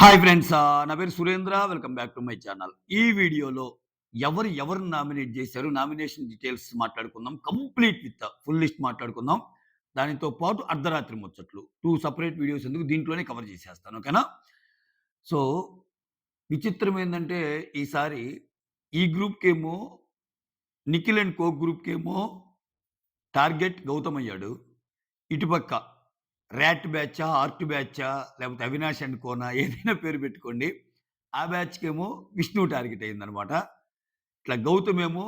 Hi friends. నా పేరు Surendra. Welcome back to my channel. ఈ వీడియోలో ఎవరిని నామినేట్ చేశారు, నామినేషన్ డీటెయిల్స్ మాట్లాడుకుందాం. కంప్లీట్ విత్ ఫుల్ లిస్ట్ మాట్లాడుకుందాం. దానితో పాటు అర్ధరాత్రి ముచ్చట్లు 2 సెపరేట్ వీడియోస్ ఎందుకు దీంట్లోనే కవర్ చేసేస్తాను. ఓకేనా? సో, విచిత్రం ఏందంటే ఈసారి ఈ గ్రూప్‌కేమో నిఖిల్ అండ్ కో గ్రూప్‌కేమో టార్గెట్ గౌతమ్ అయ్యాడు. ఇటుపక్క ర్యాట్ బ్యాచా, ఆర్ట్ బ్యాచా, లేకపోతే అవినాష్ అండ్ కోనా ఏదైనా పేరు పెట్టుకోండి. ఆ బ్యాచ్‌కేమో విష్ణు టార్గెట్ అయిందనమాట. ఇట్లా గౌతమ్ ఏమో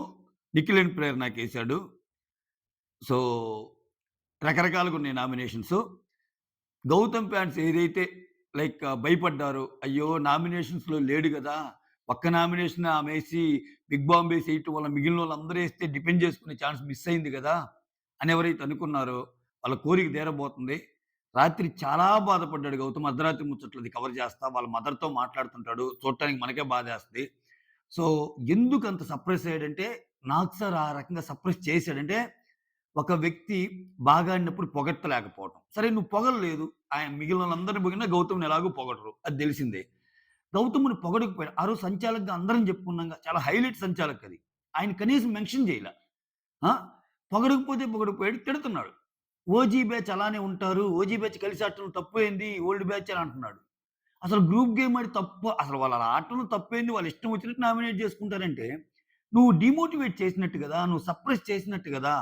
నిఖిల్ అండ్ ప్రేరణకేసాడు. సో, రకరకాలుగున్నాయి నామినేషన్స్. గౌతమ్ ఫ్యాన్స్ ఏదైతే భయపడ్డారో, అయ్యో! నామినేషన్స్‌లో లేడు గదా! ఒక్క నామినేషన్ ఆమేసి బిగ్ బాంబేసి ఎయటం వల్ల మిగిలినోళ్ళందరూ ఎస్తే డిపెండ్ చేసుకునే ఛాన్స్ మిస్ అయింది గదా! అని ఎవరైతే అనుకున్నారో వాళ్ళ కోరిక తీరబోతుంది. రాత్రి చాలా బాధపడ్డాడు గౌతమ్. అర్ధరాత్రి ముచ్చట్లది కవర్ చేస్తా వాళ్ళ మదర్‌తో మాట్లాడుతుంటాడు. చూడటానికి మనకే బాధేస్తది. సో, ఎందుకంత సప్రెస్ అయ్యాడంటే, నాకు సార్ ఆ రకంగా సప్రెస్ చేశాడంటే, ఒక వ్యక్తి బాగా ఆడినప్పుడు పొగడ్తలేకపోవటం. సరే నువ్వు పొగడలేదు. ఆయన మిగిలినోళ్ళందరిని పొగిడినా గౌతమ్‌ని ఎలాగో పొగడరు. అది తెలిసిందే. గౌతమ్‌ని పొగడకపోయాడు. ఆ రోజు సంచాలకుగా అందరం చెప్పుకున్నాంగా. చాలా హైలైట్ సంచాలక్ అది. ఆయన కనీసం మెన్షన్ చేయలా. ఆ! పొగడకపోతే పొగడకపోయాడు. తిడుతున్నాడు. ఓజీ బ్యాచ్ అలానే ఉంటారు. ఓజీ బ్యాచ్ కలిసి ఆడటం తప్పేంది? ఓల్డ్ బ్యాచ్ అని అంటున్నాడు. అసలు గ్రూప్ గేమ్ ఆడి తప్పు అసలు వాళ్ళ ఆటలో తప్పేంది? వాళ్ళ ఇష్టం వచ్చినట్టు నామినేట్ చేసుకుంటారంటే, నువ్వు డీమోటివేట్ చేసినట్టు గదా! నువ్వు సప్రెస్ చేసినట్టు గదా!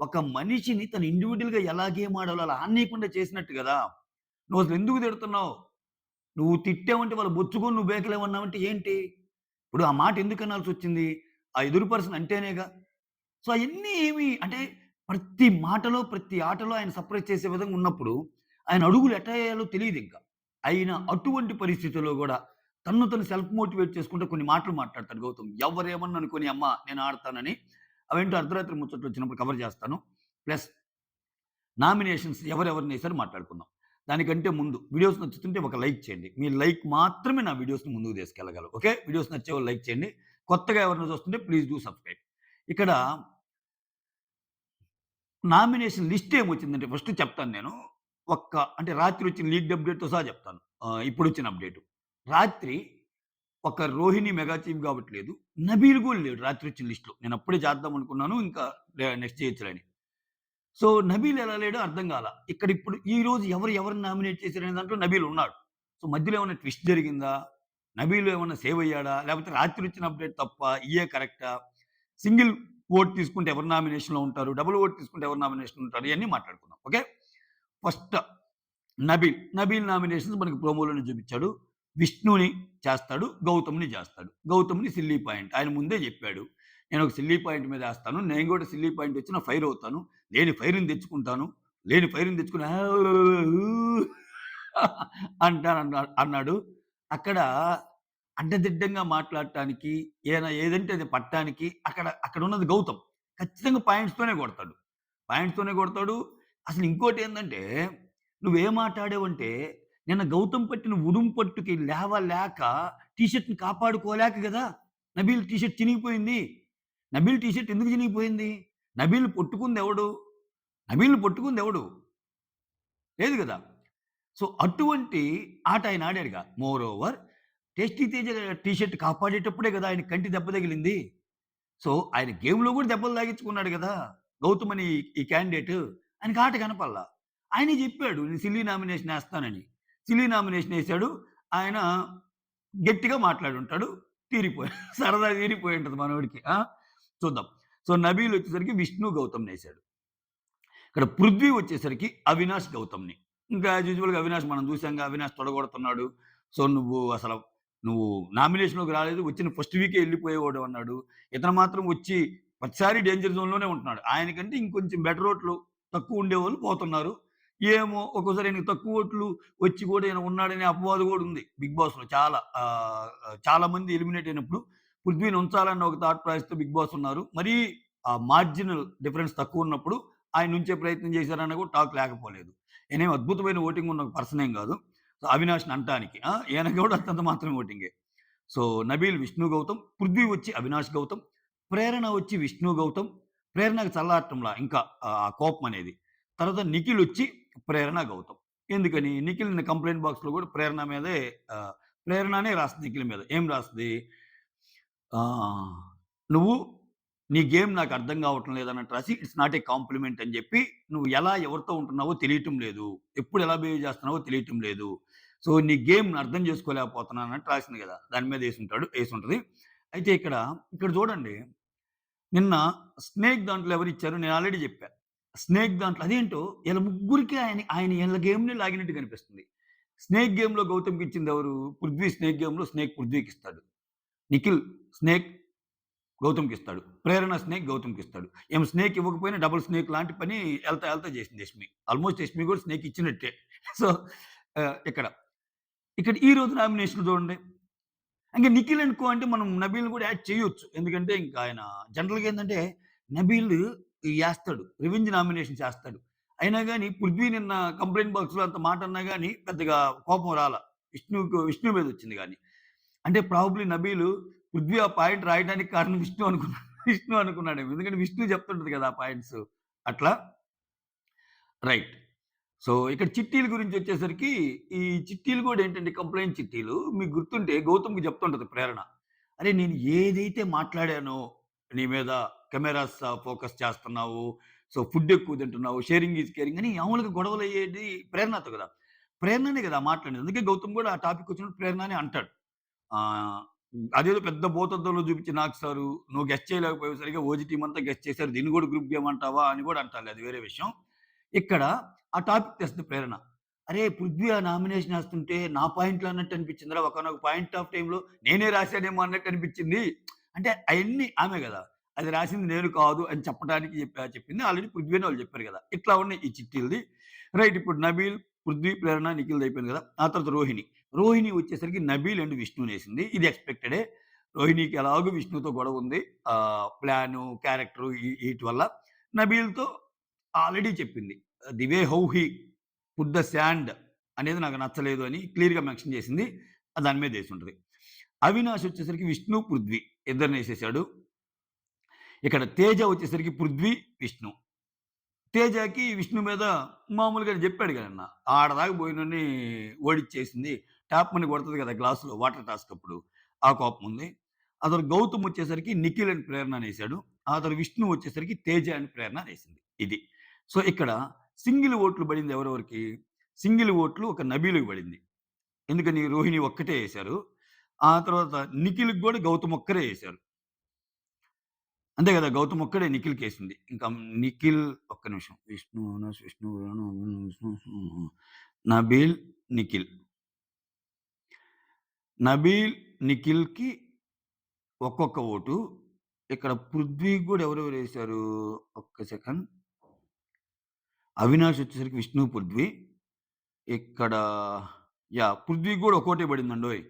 ఒక మనిషిని తను ఇండివిడ్యుయల్‌గా ఎలా గేమ్ ఆడాలో అలా ఆడనీయకుండా చేసినట్టు గదా! నువ్వసలు ఎందుకు తిడుతున్నావు? నువ్వు తిట్టావంటే వాళ్ళ బొచ్చుకొని నువ్వు బేకలేమన్నావంటే ఏంటి? ఇప్పుడు ఆ మాట ఎందుకు అనాల్సొచ్చింది? ఆ ఎదురు పర్సన్ అంటేనేగా. సో, అయన్నీ ఏమి అంటే ప్రతి మాటలో, ప్రతి ఆటలో ఆయన సర్ప్రైజ్ చేసే విధంగా ఉన్నప్పుడు, ఆయన అడుగులు ఎట్టా ఏయాలో తెలీదింక. అయినా అటువంటి పరిస్థితుల్లో గూడా తన్ను తను సెల్ఫ్ మోటివేట్ చేసుకుంటూ కొన్ని మాటలు మాట్లాడతాడు గౌతమ్. ఎవరేమన్నా అనుకోని అమ్మా నేను ఆడతానని. అవేంటో అర్ధరాత్రి ముచ్చట్లొచ్చినప్పుడు కవర్ చేస్తాను. ప్లస్ నామినేషన్స్ ఎవరెవరినేసారో మాట్లాడుకుందాం. దానికంటే ముందు వీడియోస్ నచ్చుతుంటే ఒక లైక్ చేయండి. మీ లైక్ మాత్రమే నా వీడియోస్‌ని ముందుకు తీసుకెళ్ళగలవు. ఓకే. వీడియోస్ నచ్చేవాళ్ళు లైక్ చేయండి. కొత్తగా ఎవరైనా చూస్తుంటే ప్లీజ్ డూ సబ్‌స్క్రైబ్. ఇక్కడ నామినేషన్ లిస్ట్ ఏమొచ్చిందంటే ఫస్ట్ చెప్తాను నేను. అంటే రాత్రి వచ్చిన లీక్డ్ అప్డేట్‌తో సహా చెప్తాను. ఇప్పుడొచ్చిన అప్డేటు. రాత్రి ఒక రోహిణి మెగా చీఫ్ కాబట్టి లేదు. నబీల్ గూడా లేడు రాత్రి వచ్చిన లిస్ట్‌లో. నేను అప్పుడే చేద్దాం అనుకున్నాను. ఇంకా నెక్స్ట్ చేయొచ్చులే అని. సో, నబీల్ ఎలా లేడో అర్థం కాల. ఇప్పుడు ఈరోజు ఎవరిని నామినేట్ చేశారనే దాంట్లో నబీల్ ఉన్నాడు. సో, మధ్యలో ఏమన్నా ట్విస్ట్ జరిగిందా? నబీల్ ఏమన్నా సేవ్ అయ్యాడా? లేకపోతే రాత్రి వచ్చిన అప్డేట్ తప్పా? ఇయ్యే కరెక్టా? సింగిల్ ఓట్ తీసుకుంటే ఎవరు నామినేషన్‌లో ఉంటారు? డబుల్ ఓట్ తీసుకుంటే ఎవరు నామినేషన్‌లో ఉంటారు? ఇయన్నీ మాట్లాడుకుందాం. ఓకే. ఫస్ట్ నబీల్ నామినేషన్స్ మనకి ప్రోమోలోనే చూపించాడు. విష్ణుని చేస్తాడు. గౌతమ్‌ని చేస్తాడు. గౌతమ్‌ని సిల్లీ పాయింట్. ఆయన ముందే చెప్పాడు. నేనొక సిల్లీ పాయింట్ మీద ఏస్తాను. నేను కూడా సిల్లీ పాయింట్ వచ్చినా ఫైర్ అవుతాను. లేని ఫైర్‌ని తెచ్చుకుంటాను. లేని ఫైర్‌ని తెచ్చుకొని అన్నాడు. అక్కడ అడ్డదిడ్డంగా మాట్లాడటానికి, ఏదంటే అది పట్టానికి అక్కడున్నది గౌతమ్. ఖచ్చితంగా పాయింట్స్‌తోనే కొడతాడు. పాయింట్స్‌తోనే కొడతాడు. అసలు ఇంకోటేందంటే, నువ్వేం మాటాడావంటే, నిన్న గౌతమ్ పట్టిన ఉడుము పట్టుకి లేవలేక టీ షర్ట్‌ని కాపాడుకోలేక గదా! నబీల్ టీ షర్ట్ చినిగిపోయింది. నబీల్ టీ షర్ట్ ఎందుకు చినిగిపోయింది? నబీల్‌ని పట్టుకుందెవడు? నబీల్‌ని పట్టుకుందెవడు? లేదు గదా! సో, అటువంటి ఆట ఆయన ఆడాడుగా. Moreover tasty Teja T shirt కాపాడేటప్పుడే గదా! ఆయనకి కంటి దెబ్బ తగిలింది. సో, ఆయన గేమ్‌లో గూడా దెబ్బలు తాగిచ్చుకున్నాడు గదా! గౌతమ్ అని ఈ క్యాండిడేట్. ఆయనకి ఆట కనపడలా. ఆయనే జెప్పాడు నేను సిల్లీ నామినేషన్ ఏస్తానని. సిల్లీ నామినేషన్ ఏసాడు. ఆయన గట్టిగా మాట్లాడుంటాడు. తీరిపోయి సరదా తీరిపోయి ఉంటది మనోడికి. చూద్దాం. సో, నబీల్ వచ్చేసరికి విష్ణు గౌతమ్‌నేసాడు. ఇక్కడ పృథ్వీ వచ్చేసరికి అవినాష్ గౌతమ్‌ని. ఇంకా యాజ్ యూజువల్‌గా అవినాష్ మనం చూసాంగా. అవినాష్ తొడగొడుతున్నాడు. సో, నువ్వు నామినేషన్‌లోకి రాలేదు. వచ్చిన ఫస్ట్ వీకే ఎళ్ళిపోయేవాడు అన్నాడు. ఇతను మాత్రం వచ్చి ప్రతిసారి డేంజర్ జోన్‌లోనే ఉంటున్నాడు. ఆయనకంటే ఇంకొంచెం బెటర్ ఓట్లు తక్కువ ఉండేవాళ్ళు పోతున్నారు. ఏమో ఒక్కోసారి ఈయనకి తక్కువ ఓట్లు వచ్చి కూడా ఈయన ఉన్నాడనే అపవాదు కూడా ఉంది. బిగ్ బాస్‌లో చాలా మంది ఎలిమినేట్ అయినప్పుడు పృథ్వీని ఉంచాలన్న ఒక థాట్ ప్రాసెస్‌తో బిగ్ బాస్ ఉన్నారు. మరీ ఆ మార్జినల్ డిఫరెన్స్ తక్కువున్నప్పుడు ఆయనుంచే ప్రయత్నం చేశారన్న కూడా టాక్ లేకపోలేదు. ఈయనేం అద్భుతమైన ఓటింగ్ ఉన్న పర్సన్ ఏం గాదు. సో, అవినాష్‌ని అంటానికి. ఈయనకి కూడా అంతంత మాత్రమే ఓటింగే. సో, నబీల్ విష్ణు గౌతమ్, పృథ్వీ వచ్చి అవినాష్ గౌతమ్, ప్రేరణ వచ్చి విష్ణు గౌతమ్, ప్రేరణకి చల్లారటంలా ఇంకా కోపం అనేది. తర్వాత నిఖిల్ వచ్చి ప్రేరణ గౌతమ్. ఎందుకని? నిఖిల్ నిన్న కంప్లెయింట్ బాక్స్‌లో కూడా ప్రేరణ మీదే ఆహ్, ప్రేరణనే రాస్తది నిఖిల్ మీద. ఏం రాస్తది? ఆహ్, "నువ్వు నీ గేమ్ నాకు అర్థం కావటం లేదన్నట్టు రాసి, ఇట్స్ నాట్ ఏ కాంప్లిమెంట్ అని చెప్పి, నువ్వు ఎలా ఎవరితో ఉంటున్నావో తెలియటం లేదు. ఎప్పుడు ఎలా బిహేవ్ చేస్తున్నావో తెలియటం లేదు. సో, నీ గేమ్‌ని అర్థం చేసుకోలేకపోతున్నాను" అన్నట్టు రాసింది కదా! దాని మీద యేసుంటది. అయితే ఇక్కడ చూడండి, నిన్న స్నేక్ దాంట్లో ఎవరిచ్చారో నేను ఆల్రెడీ చెప్పా. స్నేక్ దాంట్లో అదేంటో ఈళ్ళ ముగ్గురికి ఆయన ఈళ్ళ గేమ్‌నే లాగినట్టు కనిపిస్తుంది. స్నేక్ గేమ్‌లో గౌతమ్‌కి ఇచ్చిందెవరు? పృథ్వీ స్నేక్ గేమ్‌లో స్నేక్ పృథ్వీకిస్తాడు. నిఖిల్ స్నేక్ గౌతమ్‌కిస్తాడు. ప్రేరణ స్నేక్ గౌతమ్‌కిస్తాడు. ఈమె స్నేక్ ఇవ్వకపోయినా డబుల్ స్నేక్ లాంటి పని ఎళ్తా చేసింది యష్మి. ఆల్‌మోస్ట్ యష్మి కూడా స్నేక్ ఇచ్చినట్టే. సో, ఆహ్, ఇక్కడ, ఇక్కడ ఈ రోజు నామినేషన్ చూడండి. ఇంక నిఖిల్ అండ్ కో అంటే మనం నబీల్‌ని కూడా యాడ్ చేయొచ్చు. ఎందుకంటే ఇంకా ఆయన జనరల్‌గా ఏందంటే నబీల్ ఏస్తాడు. రివెంజ్ నామినేషన్ చేస్తాడు. అయినా గాని పృథ్వీ నిన్న కంప్లెయింట్ బాక్స్‌లో అంత మాట అన్నా గాని పెద్దగా కోపం రాల. విష్ణు మీదొచ్చింది గాని. అంటే ప్రాబబ్లీ నబీలు పృథ్వీ ఆ పాయింట్ రాయడానికి కారణం విష్ణు అనుకున్నాడేమో. ఎందుకంటే విష్ణు చెప్తుంటది కదా! ఆ పాయింట్స్. అట్లా రైట్. సో, ఇక్కడ చిట్టీల గురించొచ్చేసరికి, ఈ చిట్టీలు గూడా ఏంటంటే కంప్లెయింట్ చిట్టీలు. మీకు గుర్తుంటే గౌతమ్‌కి చెప్తుంటది ప్రేరణ. "అరే! నేను ఏదైతే మాట్లాడానో నీ మీద కెమెరాస్ ఫోకస్ చేస్తున్నావు. సో, ఫుడ్ ఎక్కువ తింటున్నావు. షేరింగ్ ఈజ్ కేరింగ్" అని మామూలుగా గొడవలయ్యేది ప్రేరణతో గదా! ప్రేరణనే గదా మాట్లాడేది. అందుకే గౌతమ్ గూడా ఆ టాపిక్ వచ్చినప్పుడు ప్రేరణ అనే అంటాడు. ఆహ్, అదేదో పెద్ద భూతద్దంలో చూపించి నాకు సారు నువ్వు గెస్ చేయలేకపోయావు సరిగ్గా ఓజీ టీమ్ అంతా గెస్ చేసారు. దీన్ని గూడా గ్రూప్ గేమ్ అంటావా? అని గూడా అంటారులే అది వేరే విషయం. ఇక్కడ ఆ టాపిక్ తెస్తది ప్రేరణ. అరే! పృథ్వీ ఆ నామినేషన్ ఏస్తుంటే నా పాయింట్లు అన్నట్టు అనిపించిందిరా. ఒకానొక పాయింట్ ఆఫ్ టైమ్‌లో నేనే రాసానేమో అన్నట్టు అనిపించింది. అంటే అయన్నీ ఆమె గదా! అది రాసింది నేను కాదు అని చెప్పడానికి చెప్పింది. ఆల్రెడీ పృథ్వీ అని వాళ్ళు చెప్పారు గదా! ఇట్లా ఉన్నాయి ఈ చిట్టీలది. రైట్ ఇప్పుడు నబీల్, పృథ్వీ, ప్రేరణ, నిఖిల్‌ది అయిపోయింది గదా! ఆ తర్వాత రోహిణి. రోహిణి వచ్చేసరికి నబీల్ అండ్ విష్ణునేసింది. ఇది ఎక్స్‌పెక్టెడే. రోహిణికి ఎలాగో విష్ణుతో గొడవ ఉంది. ప్లాను, క్యారెక్టరు ఈటి వల్ల. నబీల్‌తో ఆల్రెడీ చెప్పింది. The way how he put the sand అనేది నాకు నచ్చలేదు అని క్లియర్‌గా మెన్షన్ చేసింది. దాని మీద యేసుంటది. అవినాష్ వచ్చేసరికి విష్ణు, పృథ్వీ ఇద్దరినేసేసాడు. ఇక్కడ తేజ వచ్చేసరికి పృథ్వీ, విష్ణు. తేజకి విష్ణు మీద మామూలుగానే జెప్పాడు గదన్న. ఆడదాకా బోయినోడిని ఓడిచ్చేసింది. టాప్‌మని కొడతది గదా! గ్లాస్‌లో వాటర్ టాస్క్ అప్పుడు. ఆ కోపముంది. ఆ తర్వాత గౌతమ్ వచ్చేసరికి నిఖిల్ అండ్ ప్రేరణ అనేసాడు. ఆ తర్వాత విష్ణు వచ్చేసరికి తేజ అండ్ ప్రేరణ అనేసింది. ఇది. సో, ఇక్కడ సింగిల్ ఓట్లు బడింది ఎవరెవరికి? సింగిల్ ఓట్లు ఒక నబీలుకి బడింది. ఎందుకని? రోహిణి ఒక్కటే ఏశారు. ఆ తర్వాత నిఖిల్‌కి గూడా గౌతమ్ ఒక్కరే ఏశారు. అంతే గదా! గౌతమ్ ఒక్కడే నిఖిల్‌కేసింది. ఇంకా నిఖిల్ ఒక్క నిమిషం. విష్ణు, అనస్, విష్ణు, నబీల్, నిఖిల్. నబీల్, నిఖిల్‌కి ఒక్కొక్క ఓటు. ఇక్కడ పృథ్వీకి గూడా ఎవరెవరేశారు? ఒక్క సెకండ్. అవినాష్ వచ్చేసరికి విష్ణు, పృథ్వీ. ఇక్కడ పృథ్వీకి గూడా ఒక్కోటే పడిందండోయ్!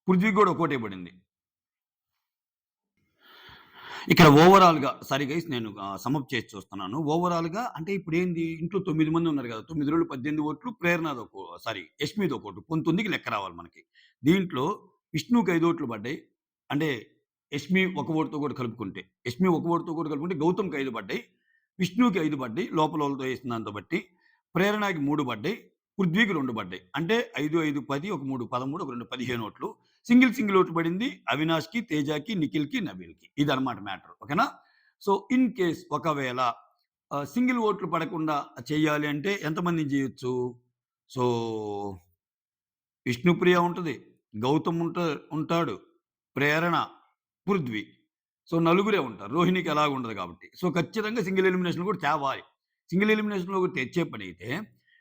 పృథ్వీకి గూడా ఒక్కోటే పడింది. ఇక్కడ ఓవరాల్‌గా సారీ గైస్ నేను సమ్ అప్ చేసి చూస్తున్నాను. ఓవరాల్‌గా అంటే ఇప్పుడేంది ఇంట్లో 9 మంది ఉన్నారు గదా! 9 రోళ్ళు 18 ఓట్లు, ప్రేరణదొక సారీ యష్మిదొకోటు 19కి లెక్క రావాలి మనకి. దీంట్లో విష్ణుకి 5 ఓట్లు పడ్డాయి. అంటే యష్మి ఒక ఓటుతో కూడా కలుపుకుంటే. యష్మి ఒక ఓటుతో కూడా కలుపుకుంటే గౌతమ్‌కి 5 పడ్డాయి. విష్ణుకి 5 పడ్డాయి. లోపలోళ్ళతో ఏసిన దాంతో బట్టి. ప్రేరణకి 3 పడ్డాయి. పృథ్వీకి 2 పడ్డాయి. అంటే 5, 5, 10 ఒక 3 13 ఒక 2 15 ఓట్లు. సింగిల్ ఓటు పడింది అవినాష్‌కి, తేజకి, నిఖిల్‌కి, నబీల్‌కి. ఇదన్నమాట మ్యాటర్. ఓకేనా? సో, ఇన్ కేస్ ఒకవేళ సింగిల్ ఓట్లు పడకుండా చేయాలి అంటే ఎంతమందిని చేయొచ్చు? సో, విష్ణుప్రియ ఉంటది. గౌతమ్ ఉంటాడు. ప్రేరణ, పృథ్వీ. సో, నలుగురే ఉంటారు. రోహిణికి ఎలాగుండదు కాబట్టి. సో, ఖచ్చితంగా సింగిల్ ఎలిమినేషన్ కూడా తేవాలి. సింగిల్ ఎలిమినేషన్‌లో తెచ్చే పనైతే,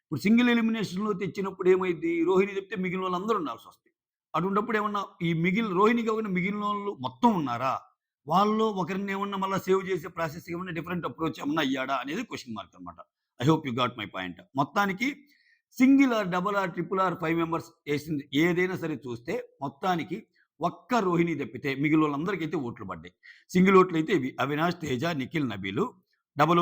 ఇప్పుడు సింగిల్ ఎలిమినేషన్‌లో తెచ్చినప్పుడు ఏమైద్ది? రోహిణి చెప్తే మిగిలినోళ్ళందరూ ఉండాల్సొస్తది. అటువంటప్పుడు ఏమన్నా ఈ రోహిణి కాకుండా మిగిలినోళ్ళు మొత్తం ఉన్నారా? వాళ్ళలో ఒకరిని ఏమన్నా మళ్ళా సేవ్ చేసే ప్రాసెస్ ఏమన్నా డిఫరెంట్ అప్రోచ్ ఏమన్నా అయ్యాడా? అనేది క్వెషన్ మార్క్ అన్నమాట. I hope you got my point. మొత్తానికి single R, double R, triple R 5 members ఏసింది ఏదైనా సరే చూస్తే మొత్తానికి ఒక్క రోహిణి తప్పితే మిగిలినోళ్ళందరికైతే ఓట్లు పడ్డాయి. సింగిల్ ఓట్లయితే ఇవి అవినాష్, తేజ, నిఖిల్, నబీలు. 3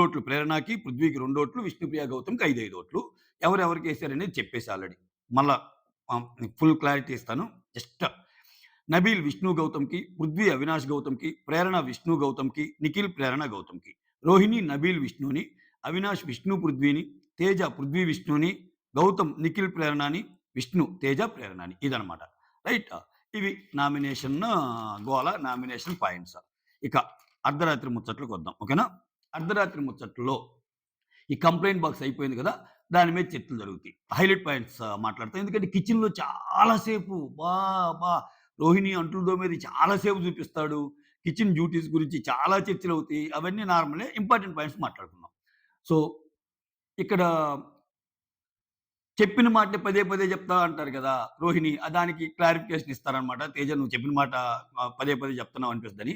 ఓట్లు ప్రేరణకి, పృథ్వీకి 2 ఓట్లు, విష్ణుప్రియ, గౌతమ్‌కి 5, 5 ఓట్లు. ఎవరెవరికేసారనేది చెప్పేసా ఆల్రెడీ. మళ్ళా ఫుల్ క్లారిటీ ఇస్తాను. జస్ట్ నబీల్ విష్ణు గౌతమ్‌కి, పృథ్వీ అవినాష్ గౌతమ్‌కి, ప్రేరణ విష్ణు గౌతమ్‌కి, నిఖిల్ ప్రేరణ గౌతమ్‌కి. రోహిణి నబీల్ విష్ణుని, అవినాష్ విష్ణు పృథ్వీని, తేజ పృథ్వీ విష్ణుని, గౌతమ్ నిఖిల్ ప్రేరణని, విష్ణు, తేజ, ప్రేరణ అని ఇదనమాట. రైట్. ఇవి నామినేషన్ గోల, నామినేషన్ పాయింట్స్. ఇక అర్ధరాత్రి ముచ్చట్లకొద్దాం. ఓకేనా? అర్ధరాత్రి ముచ్చట్లలో ఈ కంప్లెయింట్ బాక్స్ అయిపోయింది కదా! దాని మీద చర్చలు జరుగుతాయి. హైలైట్ పాయింట్స్ మాట్లాడతాం. ఎందుకంటే కిచెన్‌లో చాలా సేపు అబ్బా! రోహిణి అంట్లు తోమేది చాలా సేపు చూపిస్తాడు. కిచెన్ డ్యూటీస్ గురించి చాలా చర్చలవుతాయి. అవన్నీ నార్మలే. ఇంపార్టెంట్ పాయింట్స్ మాట్లాడుకుందాం. సో, ఇక్కడ చెప్పిన మాటనే పదే పదే చెప్తా అంటారు కదా! రోహిణి. దానికి క్లారిఫికేషన్ ఇస్తారనమాట. తేజ నువ్వు చెప్పిన మాట పదే పదే చెప్తున్నావు అనిపిస్తదని.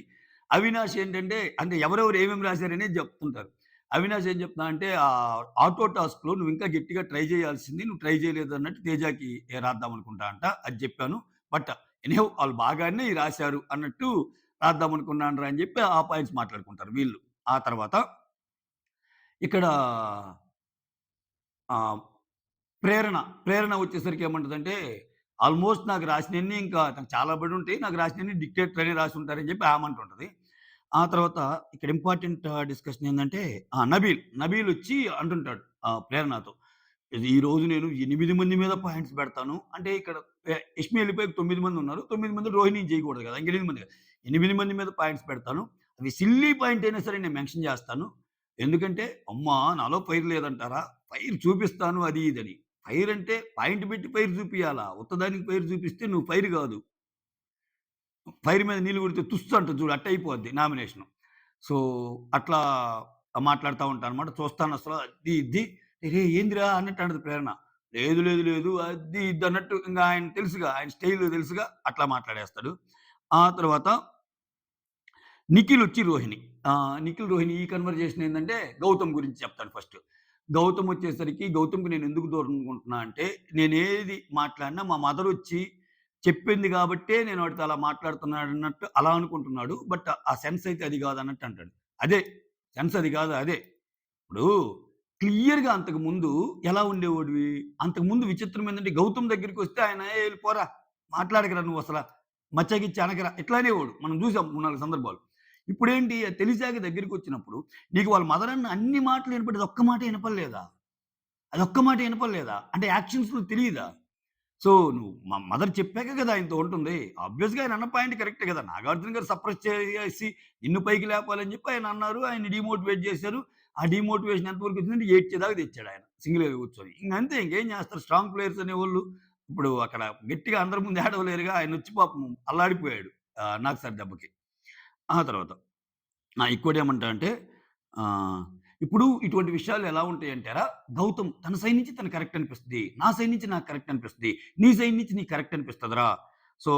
అవినాష్ ఏంటంటే అంటే ఎవరెవరు ఏమేమి రాసారనేది చెప్తుంటారు. అవినాష్ ఏం చెప్తున్నాడంటే ఆటో టాస్క్‌లో నువ్వు ఇంకా గట్టిగా ట్రై చేయాల్సింది. నువ్వు ట్రై చేయలేదు అన్నట్టు తేజకి రాద్దాం అనుకుంటా అంట. అది చెప్పాను. బట్ ఎనీహౌ ఆళ్ళు బాగానే రాసారు అన్నట్టు రాద్దాం అనుకున్నానురా అని చెప్పి ఆ పాయింట్స్ మాట్లాడుకుంటారు వీళ్ళు. ఆ తర్వాత ఇక్కడ ఆహ్ ప్రేరణ. ప్రేరణ వచ్చేసరికి ఏమంటదంటే, ఆల్‌మోస్ట్ నాకు రాసినయన్నీ ఇంకా నాకు చాలా బడుంటాయి. నాకు రాసినయన్నీ డిక్టేటర్ అనే రాసుంటారని చెప్పి ఆమంటుంటది. ఆ తర్వాత ఇక్కడ ఇంపార్టెంట్ డిస్కషన్ ఏందంటే నబీల్. నబీలొచ్చి అంటుంటాడు ప్రేరణతో. ఈరోజు నేను 8 మంది మీద పాయింట్స్ పెడతాను. అంటే ఇక్కడ యష్మి ఎళ్ళిపోయి 9 మందున్నారు. 9 మందిలో రోహిణిని చేయకూడదు కదా! ఇంక 8 మంది. 8 మంది మీద పాయింట్స్ పెడతాను. అది సిల్లీ పాయింట్ అయినా సరే నేను మెన్షన్ చేస్తాను. ఎందుకంటే, అమ్మా! నాలో ఫైర్ లేదంటారా? ఫైర్ చూపిస్తాను అది ఇదని. ఫైర్ అంటే పాయింట్ పెట్టి ఫైర్ చూపియాలా? ఉత్తదానికి ఫైర్ చూపిస్తే నువ్వు ఫైర్ గాదు. ఫైర్ మీద నీళ్లు కొడితే తుస్సు అంటది చూడు అట్టయిపోద్ది నామినేషను. సో, అట్లా మాట్లాడుతా ఉంటానన్నమాట. చూస్తానసల అది ఇది. "అరేయ్! ఏందిరా" అన్నట్టు అంటది ప్రేరణ. లేదు, లేదు, లేదు అది ఇది అన్నట్టు ఇంగ ఆయన తెలుసుగా. ఆయన స్టైల్ తెలుసుగా. అట్లా మాట్లాడేస్తాడు. ఆ తర్వాత నిఖిలొచ్చి రోహిణి. నిఖిల్, రోహిణి ఈ కన్వర్జేషన్ ఏందంటే గౌతమ్ గురించి చెప్తాడు ఫస్ట్. గౌతమ్ వచ్చేసరికి గౌతమ్‌కి నేనెందుకు దూరంగా ఉంటున్నా అంటే, నేనేది మాట్లాడినా మా మదరొచ్చి చెప్పింది గాబట్టే నేను వాడితో అలా మాట్లాడుతున్నాడన్నట్టు అలా అనుకుంటున్నాడు. బట్ ఆ సెన్స్ అయితే అది గాదన్నట్టు అంటాడు. అదే సెన్స్ అది గాదు అదే. ఇప్పుడు క్లియర్‌గా అంతకుముందు ఎలా ఉండేవాడివి? అంతకుముందు విచిత్రం ఏందంటే గౌతమ్ దగ్గరికొస్తే ఆయన "ఏయ్! పోరా మాట్లాడకురా నువ్వసల. మచ్చ గిచ్చ అనకురా" ఇట్లా అనేవాడు. మనం చూసాం 3, 4 సందర్భాలు. ఇప్పుడేంటి అది తెలిసాక దగ్గరికొచ్చినప్పుడు నీకు వాళ్ళ మదర్ అన్న అన్ని మాటలు ఇనపడి అదొక్క మాట ఇనపడలేదా? అదొక్క మాట ఇనపడలేదా? అంటే యాక్షన్స్‌లో తెలీదా? సో, నువ్వు మదర్ చెప్పాక గదా! ఆయనతో ఉంటుంది. ఆబ్వియస్‌గా ఆయన అన్న పాయింట్ కరెక్టే గదా! నాగార్జున గారు సప్రెస్ చేసి నిన్ను పైకి లేపాలని చెప్పి ఆయన అన్నారు. ఆయన్ని డీమోటివేట్ చేశారు. ఆ డీమోటివేషన్ ఎంతవరకు వచ్చిందంటే ఏడ్చేదాకా తెచ్చాడాయన. సింగిల్‌గా కూర్చొని. ఇంగంతే ఇంకేం చేస్తారు స్ట్రాంగ్ ప్లేయర్స్ అనేవోళ్ళు. ఇప్పుడు అక్కడ గట్టిగా అందరి ముందు ఏడవలేరుగా. ఆయనొచ్చి పాపం అల్లాడిపోయాడు. నాగ్ సార్ దెబ్బకి. ఆ తర్వాత ఇంకోటేమంటా అంటే ఆహ్, ఇప్పుడు ఇటువంటి విషయాలు ఎలా ఉంటాయంటారా? గౌతమ్ తన సైడ్ నుంచి తను కరెక్ట్ అనిపిస్తది. నా సైడ్ నుంచి నాకు కరెక్ట్ అనిపిస్తది. నీ సైడ్ నుంచి నీకు కరెక్ట్ అనిపిస్తదిరా. సో,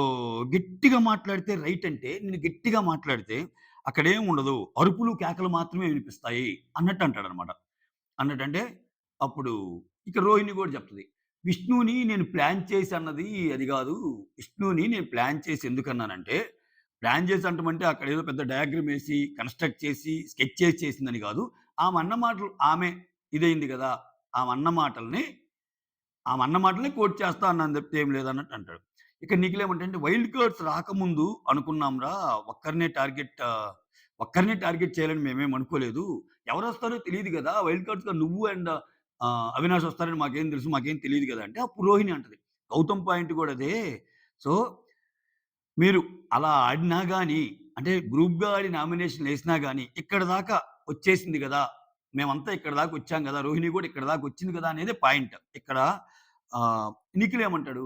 గట్టిగా మాట్లాడితే రైట్ అంటే, నేను గట్టిగా మాట్లాడితే అక్కడేం ఉండదు. అరుపులు, కేకలు మాత్రమే వినిపిస్తాయి అన్నట్టు అంటాడనమాట. అన్నట్టంటే అప్పుడు ఇక రోహిణి గూడా చెప్తది. విష్ణుని నేను ప్లాన్ చేసి అన్నది అది గాదు. విష్ణుని నేను ప్లాన్ చేసి ఎందుకన్నానంటే, ప్లాన్ చేసి అంటమంటే అక్కడేదో పెద్ద డయాగ్రమ్ ఏసి, కన్‌స్ట్రక్ట్ చేసి, స్కెచ్ చేసి చేసిందని గాదు. ఆమన్న మాటలు ఆమె ఇదైంది గదా! ఆమన్న మాటల్ని ఆమన్న మాటలనే కోట్ చేస్తా అన్నాను తప్పితే ఏం లేదన్నట్టు అంటాడు. ఇక నిఖిలేమంటాడంటే వైల్డ్ కార్డ్స్ రాకముందు అనుకున్నాంరా ఒక్కరినే టార్గెట్ ఒక్కరినే టార్గెట్ చేయాలని మేమేం అనుకోలేదు. ఎవరొస్తారో తెలీదు గదా! వైల్డ్ కార్డ్స్‌గా నువ్వు అండ్ అవినాష్ వస్తారని మాకేం తెలుసు. మాకేం తెలీదు గదా! అంటే అప్పుడు రోహిణి అంటది. గౌతమ్ పాయింట్ గూడా అదే. సో, మీరు అలా ఆడినా గాని అంటే గ్రూప్‌గా ఆడి నామినేషన్‌లేసినా గాని ఇక్కడి దాకా వచ్చేసింది గదా! మేమంతా ఇక్కడి దాకా వచ్చాం గదా! రోహిణి గూడా ఇక్కడి దాకా వచ్చింది గదా! అనేదే పాయింట్. ఇక్కడ ఆహ్, నిఖిల్ ఏమంటాడు?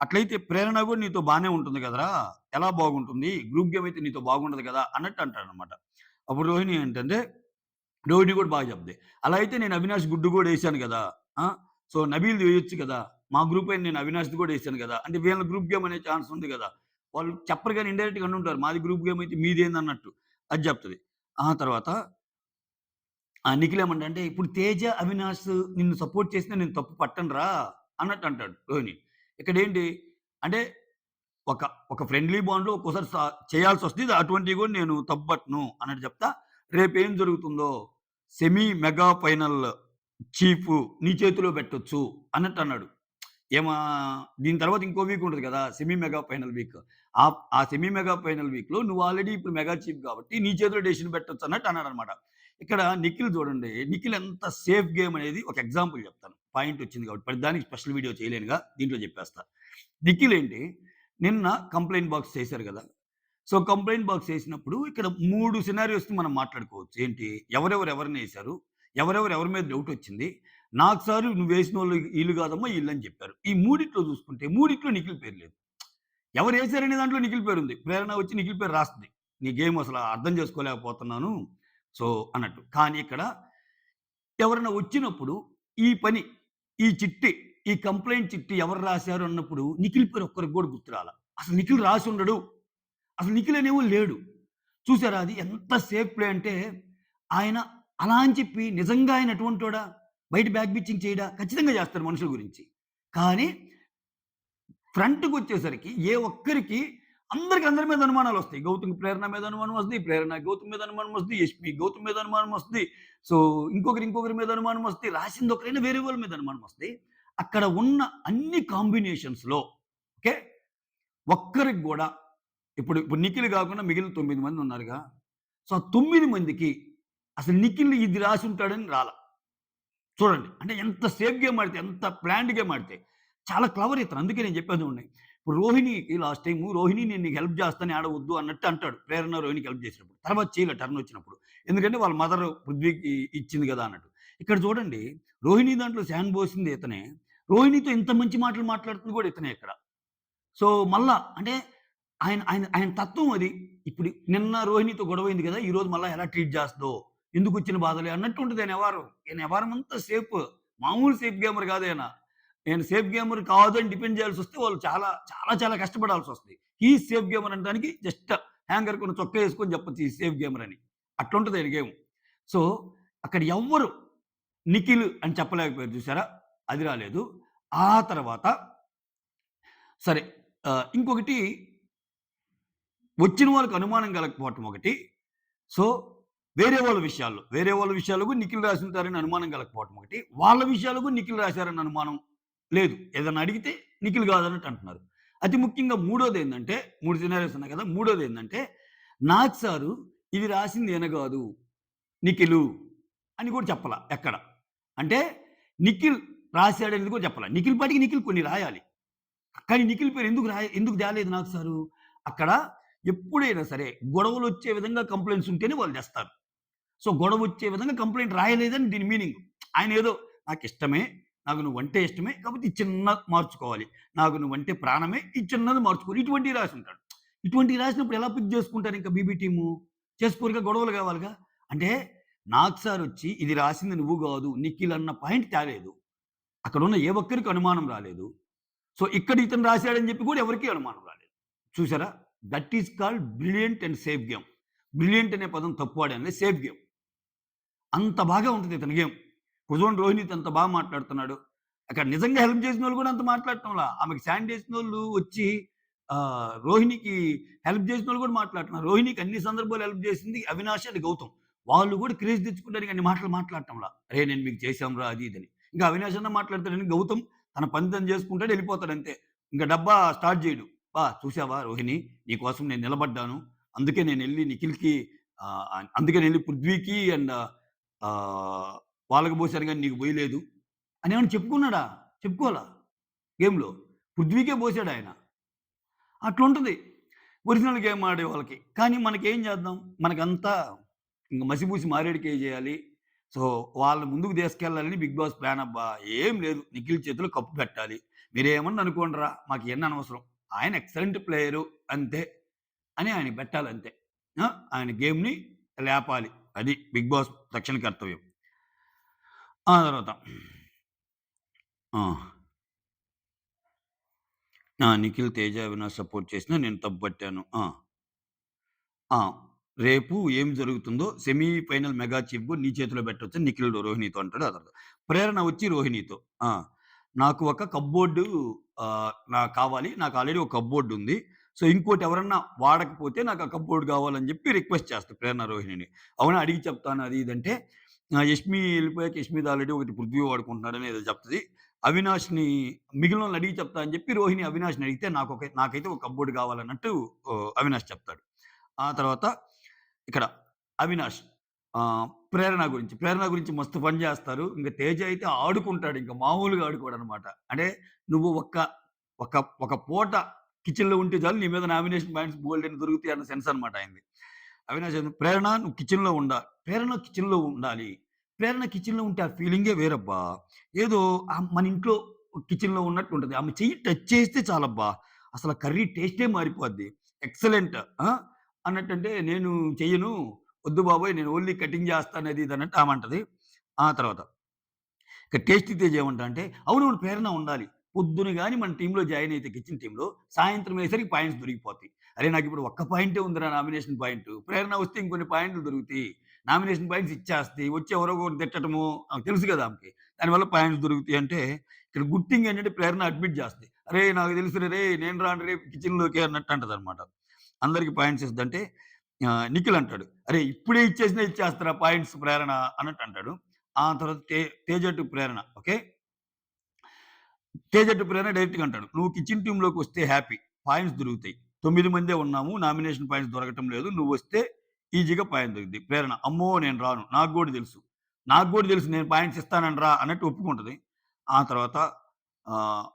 "అట్లయితే ప్రేరణ గూడా నీతో బానే ఉంటుంది గదరా! ఎలా బాగుంటుంది? గ్రూప్ గేమ్ అయితే నీతో బాగుండదు గదా!" అన్నట్టు అంటాడనమాట. అప్పుడు రోహిణి ఏంటంటే రోహిణి గూడా బాగా చెప్ద్ది. అలా అయితే నేను అవినాష్ గుడ్డు గూడా ఎసాను గదా! ఆ! సో, నబీల్‌ది వేయొచ్చు కదా! మా గ్రూప్ అయిన నేను అవినాష్‌ది గూడా ఎసాను గదా! అంటే వీళ్ళ గ్రూప్ గేమ్ అనే ఛాన్స్ ఉంది గదా! వాళ్ళు చెప్పరు గాని ఇండైరెక్ట్‌గా అనుంటారు. మాది గ్రూప్ గేమ్ అయితే మీదేందన్నట్టు. అది జెప్తది. ఆ తర్వాత నిఖిల్ ఏమంటాడంటే, "ఇప్పుడు తేజ, అవినాష్ నిన్ను సపోర్ట్ చేసినా నేను తప్పు పట్టనురా" అన్నట్టు అంటాడు రోహిణి. ఇక్కడేంటి అంటే ఒక ఒక ఫ్రెండ్లీ బాండ్‌లో ఒక్కోసారి చేయాల్సొస్తది. అటువంటివి గూడా నేను తప్పు పట్టను అన్నట్టు చెప్తా. రేపేం జరుగుతుందో సెమీ, మెగా ఫైనల్ చీఫ్ నీ చేతిలో పెట్టొచ్చు అన్నట్టన్నాడు. ఏమా దీని తర్వాత ఇంకో వీక్ ఉంటది కదా! Semi mega final week. ఆ సెమీ మెగా ఫైనల్ వీక్‌లో నువ్వు ఆల్రెడీ ఇప్పుడు మెగా చీఫ్ కాబట్టి నీ చేతిలో డెసిషన్ పెట్టొచ్చు అన్నట్టు అన్నాడన్నమాట. ఇక్కడ నిఖిల్ చూడండి. నిఖిల్ ఎంత సేఫ్ గేమ్ అనేది ఒక ఎగ్జాంపుల్ చెప్తాను. పాయింట్ వచ్చింది కాబట్టి ప్రతిదానికి స్పెషల్ వీడియో చేయలేనుగా. దీంట్లో చెప్పేస్తా. నిఖిల్ ఏంటి నిన్న కంప్లెయింట్ బాక్స్ చేశారు గదా! సో, కంప్లెయింట్ బాక్స్ ఏసినప్పుడు ఇక్కడ 3 సినారియోస్‌ని మనం మాట్లాడుకోవచ్చు. ఏంటి? ఎవరెవరినేశారు? ఎవరి మీద డౌటొచ్చింది? నాకు సారు నువ్వేసినోళ్ళు ఈళ్ళు గాదమ్మా ఈళ్ళని చెప్పారు. ఈ మూడిట్లో చూసుకుంటే మూడిట్లో నిఖిల్ పేరు లేదు. ఎవరేశారనే దాంట్లో నిఖిల్ పేరుంది. ప్రేరణ వచ్చి నిఖిల్ పేరు రాస్తది. నీ గేమ్ అసల అర్థం చేసుకోలేకపోతున్నాను. సో, అన్నట్టు. కానీ ఇక్కడ ఎవరైనా వచ్చినప్పుడు ఈ పని, ఈ చిట్టి, ఈ కంప్లెయింట్ చిట్టి ఎవరు రాశారు అన్నప్పుడు నిఖిల్ పేరు ఒక్కరికి గూడా గుర్తురాల. అసలు నిఖిల్ రాసుండడు. అసలు నిఖిల్ అనేవాడు లేడు. చూసారా అది ఎంత సేఫ్ ప్లే అంటే, ఆయన అలా అని చెప్పి నిజంగా ఆయన అటువంటోడా? బయట బ్యాక్ బిచ్చింగ్ చేయడా? ఖచ్చితంగా చేస్తారు మనుషుల గురించి. కానీ ఫ్రంట్‌కొచ్చేసరికి ఏ ఒక్కరికి అందరి మీద అనుమానాలొస్తాయి. గౌతమ్ ప్రేరణ మీద అనుమానం వస్తది. ప్రేరణ గౌతమ్ మీద అనుమానం వస్తది. యష్మి గౌతమ్ మీద అనుమానం వస్తది. సో, ఇంకొకరి మీద అనుమానం వస్తది. రాసింది ఒకరైనా వేరే వాళ్ళ మీద అనుమానం వస్తది. అక్కడ ఉన్న అన్ని కాంబినేషన్స్‌లో ఓకే. ఒక్కరికి గూడా ఇప్పుడు నిఖిల్ గాకుండా మిగిలిన 9 మంది ఉన్నారుగా. సో, ఆ 9 మందికి అసలు నిఖిల్ ఇది రాసుంటాడని రాల. చూడండి. అంటే ఎంత సేఫ్ గేమ్ ఆడితే, ఎంత ప్లాన్డ్ గేమ్ ఆడితే. చాలా క్లవర్ ఇతను. అందుకే నేను చెప్పేది చూడండి. ఇప్పుడు రోహిణికి లాస్ట్ టైము రోహిణి నేను నీకు హెల్ప్ చేస్తాను ఆడవద్దు అన్నట్టు అంటాడు. ప్రేరణ రోహిణికి హెల్ప్ చేసినప్పుడు. తర్వాత చేయలే టర్న్ వచ్చినప్పుడు. ఎందుకంటే వాళ్ళ మదర్ పృథ్వీకి ఇచ్చింది కదా అన్నట్టు. ఇక్కడ చూడండి రోహిణి దాంట్లో శాన్ పోసింది ఇతనే. రోహిణితో ఇంత మంచి మాటలు మాట్లాడుతుంది కూడా ఇతనే ఇక్కడ. సో, మళ్ళా అంటే ఆయన ఆయన ఆయన తత్వం అది. ఇప్పుడు నిన్న రోహిణితో గొడవైంది కదా! ఈరోజు మళ్ళా ఎలా ట్రీట్ చేస్తదో, ఎందుకొచ్చిన బాధలే అన్నట్టు ఉంటది ఆయన వ్యవహారం. ఈయన వ్యవహారం అంతా సేఫ్. మామూలు సేఫ్ గేమర్ కాదు ఈయన. నేను సేఫ్ గేమర్ కాదు అని డిపెండ్ చేయాల్సొస్తే వాళ్ళు చాలా కష్టపడాల్సొస్తది. హి ఈజ్ సేఫ్ గేమర్ అనడానికి జస్ట్ హ్యాంగర్‌కున్న చొక్కా యేసుకొని చెప్పొచ్చు ఈ సేఫ్ గేమర్ అని. అట్లుంటది ఈయన గేమ్. సో, అక్కడ ఎవ్వరు నిఖిల్ అని చెప్పలేకపోయారు చూసారా? అది రాలేదు. ఆ తర్వాత సరే ఇంకొకటి వచ్చిన వాళ్ళకి అనుమానం కలగకపోవటం ఒకటి. సో, వేరే వాళ్ళ విషయాల్లో కూడా నిఖిల్ రాసుంటారని అనుమానం కలగకపోవటం ఒకటి. వాళ్ళ విషయాల్లో కూడా నిఖిల్ రాశారన్న అనుమానం లేదు. ఏదన్నా అడిగితే నిఖిల్ కాదన్నట్టు అంటున్నారు. అతి ముఖ్యంగా మూడోదేందంటే 3 సినారియోస్ ఉన్నాయి కదా! మూడోదేందంటే నాగ్ సారు ఇది రాసింది ఈయన గాదు. నిఖిలు అని కూడా చెప్పలా ఎక్కడ. అంటే నిఖిల్ రాసాడనేది కూడా చెప్పలా. నిఖిల్ పాటికి నిఖిల్ కొన్ని రాయాలి. కానీ నిఖిల్ పేరు ఎందుకు తేలేదు నాగ్ సారు? అక్కడ ఎప్పుడైనా సరే గొడవలొచ్చే విధంగా కంప్లెయింట్స్ ఉంటేనే వాళ్ళు తెస్తారు. సో, గొడవొచ్చే విధంగా కంప్లెయింట్ రాయలేదని దీని మీనింగ్. ఆయనేదో నాకిష్టమే, నాకు నువ్వంటే ఇష్టమే. కాపోతే ఈ చిన్నది మార్చుకోవాలి. నాకు నువ్వంటే ప్రాణమే, ఈ చిన్నది మార్చుకోవాలి. ఇటువంటివి రాసుంటాడు. ఇటువంటివి రాసినప్పుడు ఎలా పిక్ చేసుకుంటారు ఇంకా బీబీ టీము? చేసుకోరుగా గొడవలు కావాలిగా. అంటే నాగ్ సారొచ్చి ఇది రాసింది నువ్వు గాదు, నిఖిల్ అన్న పాయింట్ తేలేదు. అక్కడున్న ఏ ఒక్కరికి అనుమానం రాలేదు. సో, ఇక్కడ ఇతను రాసాడని చెప్పి కూడా ఎవరికీ అనుమానం రాలేదు. చూసారా? That is called brilliant and safe game. Brilliant అనే పదం తప్పు వాడానులే. Safe game. అంత బాగా ఉంటది ఇతని గేమ్. ఇప్పుడు చూడండి రోహిణితో ఎంత బాగా మాట్లాడుతున్నాడు. అక్కడ నిజంగా హెల్ప్ చేసినోళ్ళు కూడా అంత మాట్లాడటంలా. ఆమెకి సాయం చేసినోళ్ళు వచ్చి రోహిణికి హెల్ప్ చేసినోళ్ళు కూడా మాట్లాడుతున్నారు. రోహిణికి అన్ని సందర్భాల్లో హెల్ప్ చేసింది అవినాష్ అండ్ గౌతమ్. వాళ్ళు కూడా క్రేజ్ తెచ్చుకోవడానికి అన్ని మాటలు మాట్లాడటంలా. "అరేయ్! నేను మీకు చేశాంరా" అది ఇదని. ఇంకా అవినాష్ అన్న మాట్లాడతాడని గౌతమ్ తన పని తను చేసుకుంటాడు ఎళ్ళిపోతాడు అంతే. ఇంక డబ్బా స్టార్ట్ చేయడు. చూసావా రోహిణి నీకోసం నేను నిలబడ్డాను. అందుకే నేనెళ్ళి నిఖిల్‌కి అందుకే నేనెళ్ళి పృథ్వీకి అండ్ ఆహ్, వాళ్ళకి పోసాను గానీ నీకు పోయలేదు. అని ఏమన్నా చెప్పుకున్నాడా? చెప్పుకోలా గేమ్‌లో. పృథ్వీకే పోసాడాయన. అట్లుంటది. ఒరిజినల్ గేమ్ ఆడే వాళ్ళకి. కానీ మనకేం చేద్దాం? మనకంతా ఇంక మసిపూసి మారేడుకాయ చేయాలి. సో, వాళ్ళని ముందుకు తీసుకెళ్ళాలని బిగ్ బాస్ ప్లాన్ అబ్బా! ఏం లేదు. నిఖిల్ చేతిలో కప్పు పెట్టాలి. మీరేమన్నా అనుకోండిరా మాకియన్నీ అనవసరం. ఆయన ఎక్సలెంట్ ప్లేయరు అంతే అని ఆయనకి పెట్టాలంతే. ఆయన గేమ్‌ని లేపాలి. అది బిగ్ బాస్ తక్షణ కర్తవ్యం. ఆ తర్వాత ఆ! నిఖిల్, తేజ, అవినాష్ సపోర్ట్ చేసినా నేను తప్పు పట్టాను. ఆ! రేపు ఏం జరుగుతుందో సెమీ ఫైనల్ మెగా చీఫ్ నీ చేతిలో పెట్టొచ్చని నిఖిల్ రోహిణితో అంటాడు. ఆ తర్వాత ప్రేరణ వచ్చి రోహిణితో. ఆ! నాకు ఒక కప్‌బోర్డు నాకు కావాలి. నాకు ఆల్రెడీ ఒక కప్‌బోర్డ్ ఉంది. సో, ఇంకోటి ఎవరన్నా వాడకపోతే నాకు ఆ కప్‌బోర్డ్ కావాలని చెప్పి రిక్వెస్ట్ చేస్తది ప్రేరణ రోహిణిని. అవునా అడిగి చెప్తాను అది ఇది అంటే యష్మి ఎళ్ళిపోయాక యష్మిది ఆల్రెడీ ఒకటి పృథ్వీ వాడుకుంటున్నాడని ఏదో చెప్తది. అవినాష్‌ని మిగిలినోళ్ళని అడిగి చెప్తా అని చెప్పి రోహిణి అవినాష్‌ని అడిగితే నాకైతే ఒక కప్‌బోర్డ్ కావాలన్నట్టు అవినాష్ చెప్తాడు. ఆ తర్వాత ఇక్కడ అవినాష్ ప్రేరణ గురించి మస్తు ఫన్ జేస్తారు. ఇంక తేజ అయితే ఆడుకుంటాడు. ఇంక మామూలుగా ఆడుకోడనమాట. అంటే నువ్వు ఒక ఒక పూట కిచెన్‌లో ఉంటే చాలు నీ మీద నామినేషన్ పాయింట్స్ బోలెడన్ని దొరుకుతాయి అన్న సెన్స్ అనమాట ఆయనది. అవినాష్ ఏదో ప్రేరణ నువ్వు కిచెన్‌లో ప్రేరణ కిచెన్‌లో ఉండాలి. ప్రేరణ కిచెన్‌లో ఉంటే ఆ ఫీలింగే వేరబ్బా! ఏదో మన ఇంట్లో కిచెన్‌లో ఉన్నట్టు ఉంటది. ఆమె చెయ్యి టచ్ చేస్తే చాలబ్బా! అసల కర్రీ టేస్టే మారిపోద్ది. ఎక్సలెంట్ ఆ! అన్నట్టంటే నేను చెయ్యను. వద్దు బాబోయ్! నేను ఓన్లీ కటింగ్ జేస్తాను అది ఇది అన్నట్టు ఆమంటది. ఆ తర్వాత ఇక టేస్టీ తేజ్ ఏమంటాడంటే, అవునవును ప్రేరణ ఉండాలి. పొద్దున గాని మన టీమ్‌లో జాయిన్ అయితే కిచెన్ టీమ్‌లో సాయంత్రం అయ్యేసరికి పాయింట్స్ దొరికిపోతాయి. అరే! నాకిప్పుడు ఒక్క పాయింటే ఉందిరా నామినేషన్ పాయింటు. ప్రేరణ వస్తే ఇంకొన్ని పాయింట్లు దొరుకుతాయి. నామినేషన్ పాయింట్స్ ఇచ్చేస్తది. వచ్చి ఎవరో ఒకరు తిట్టటము ఆమెకు తెలుసు కదా ఆమెకి. దానివల్ల పాయింట్స్ దొరుకుతాయి అంటే, ఇక్కడ గుడ్ థింగ్ ఏంటంటే ప్రేరణ అడ్మిట్ చేస్తది. "అరేయ్! నాకు తెలుసురా రేయ్! నేను రాను రేపు కిచెన్‌లోకి" అన్నట్టు అంటదనమాట. అందరికి పాయింట్స్ ఇస్తదంటే నిఖిల్ అంటాడు. "అరేయ్! ఇప్పుడే ఇచ్చేసినా ఇచ్చేస్తరా పాయింట్స్ ప్రేరణ" అన్నట్టు అంటాడు. ఆ తర్వాత Teja to Prerana. Okay. Teja to Prerana డైరెక్ట్‌గా అంటాడు. "నువ్వు కిచెన్ టీమ్‌లోకొస్తే హ్యాపీ. పాయింట్స్ దొరుకుతాయి. 9 మందే ఉన్నాము. నామినేషన్ పాయింట్స్ దొరకటం లేదు. నువ్వొస్తే ఈజీగా పాయింట్ దొరుకుద్ది." ప్రేరణ "అమ్మో! నేను రాను. నాకు గూడా తెలుసు. నాకు గూడా తెలుసు నేను పాయింట్స్ ఇస్తానని రా" అన్నట్టు ఒప్పుకుంటది. ఆ తర్వాత ఆహ్,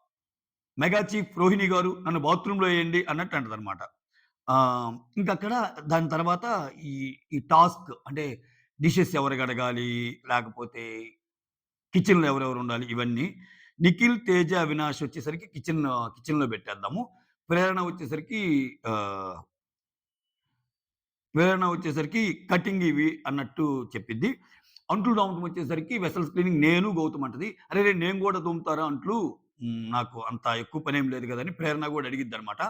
మెగా చీఫ్ రోహిణి గారు నన్ను బాత్రూమ్‌లో ఎయండి అన్నట్టు అంటదనమాట. ఇంకక్కడ దాని తర్వాత ఈ ఈ టాస్క్ అంటే డిషెస్ ఎవరు కడగాలి? లేకపోతే కిచెన్‌లో ఎవరెవరుండాలి ఇవన్నీ. నిఖిల్, తేజ, అవినాష్ వచ్చేసరికి కిచెన్‌లో పెట్టేద్దాము. ప్రేరణ వచ్చేసరికి ఆహ్, ప్రేరణ వచ్చేసరికి కటింగ్ ఇవి అన్నట్టు చెప్పిద్ది. అంట్లు తోమటం వచ్చేసరికి వెసల్స్ క్లీనింగ్ నేను, గౌతమ్ అంటది. అరెరే! నేను గూడా తోముతారా అంట్లు? నాకు అంత ఎక్కువ పనేం లేదు గదని ప్రేరణ గూడా అడిగిద్దనమాట.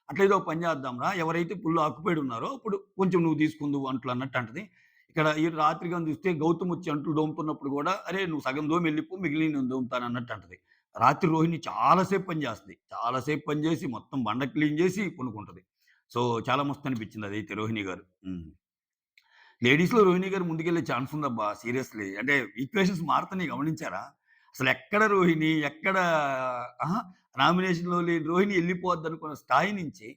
అట్లయితే ఒక పని చేద్దాంరా ఎవరైతే ఫుల్ ఆక్యుపైడ్ ఉన్నారో అప్పుడు కొంచెం నువ్వు తీసుకుందువు అంట్లు అన్నట్టు అంటది. ఇక్కడ ఈ రాత్రి గాని చూస్తే గౌతమ్ వచ్చి అంట్లు తోముతున్నప్పుడు గూడా అరే! నువ్వు సగం తోమి ఎళ్ళిపో మిగిలినయి నేను తోముతాను అన్నట్టు అంటది. రాత్రి రోహిణి చాలా సేపు పని చేస్తది. చాలా సేపు పని చేసి మొత్తం బండ క్లీన్ చేసి పనుకుంటది. సో, చాలా మస్తనిపించింది అదైతే రోహిణి గారు. హ్మ్. లేడీస్‌లో రోహిణి గారు ముందుకెళ్ళే ఛాన్స్ ఉందబ్బా! సీరియస్‌లీ. అంటే ఈక్వేషన్స్ మారుతున్నాయి గమనించారా? అసలెక్కడ రోహిణి, ఎక్కడ అహా! నామినేషన్‌లో లేని రోహిణి ఎళ్ళిపోద్దనుకున్న స్థాయి నుంచి,